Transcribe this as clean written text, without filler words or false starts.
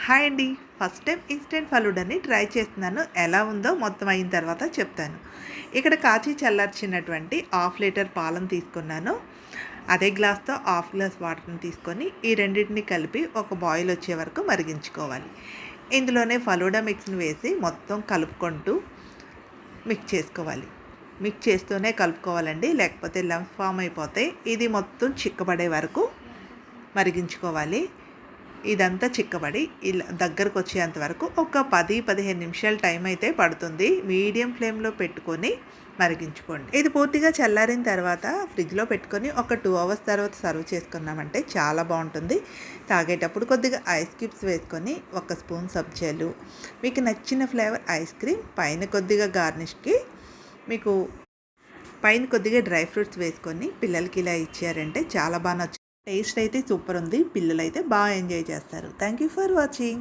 Hi అండి. First time instant ఫలూడాని try చేస్తున్నాను. ఎలా ఉందో మొత్తం అయిన తర్వాత చెప్తాను. ఇక్కడ కాచి చల్లార్చినటువంటి హాఫ్ లీటర్ పాలను తీసుకున్నాను. అదే గ్లాస్తో హాఫ్ గ్లాస్ వాటర్ని తీసుకొని ఈ రెండింటిని కలిపి ఒక బాయిల్ వచ్చే వరకు మరిగించుకోవాలి. ఇందులోనే ఫలూడా మిక్స్ని వేసి మొత్తం కలుపుకుంటూ మిక్స్ చేసుకోవాలి. మిక్స్ చేస్తూనే కలుపుకోవాలండి, లేకపోతే లంప్స్ ఫామ్ అయిపోతాయి. ఇది మొత్తం చిక్కబడే వరకు మరిగించుకోవాలి. ఇదంతా చిక్కబడి ఇలా దగ్గరకు వచ్చేంత వరకు ఒక 10-15 నిమిషాలు టైం అయితే పడుతుంది. మీడియం ఫ్లేమ్లో పెట్టుకొని మరిగించుకోండి. ఇది పూర్తిగా చల్లారిన తర్వాత ఫ్రిడ్జ్లో పెట్టుకొని ఒక 2 అవర్స్ తర్వాత సర్వ్ చేసుకున్నామంటే చాలా బాగుంటుంది. తాగేటప్పుడు కొద్దిగా ఐస్ క్యూబ్స్ వేసుకొని 1 స్పూన్ సబ్జాలు, మీకు నచ్చిన ఫ్లేవర్ ఐస్ క్రీమ్, పైన కొద్దిగా గార్నిష్కి మీకు పైన కొద్దిగా డ్రై ఫ్రూట్స్ వేసుకొని పిల్లలకి ఇలా ఇచ్చారంటే చాలా బాగా నచ్చుతుంది. టేస్ట్ అయితే సూపర్ ఉంది. పిల్లలైతే బాగా ఎంజాయ్ చేస్తారు. Thank you for watching.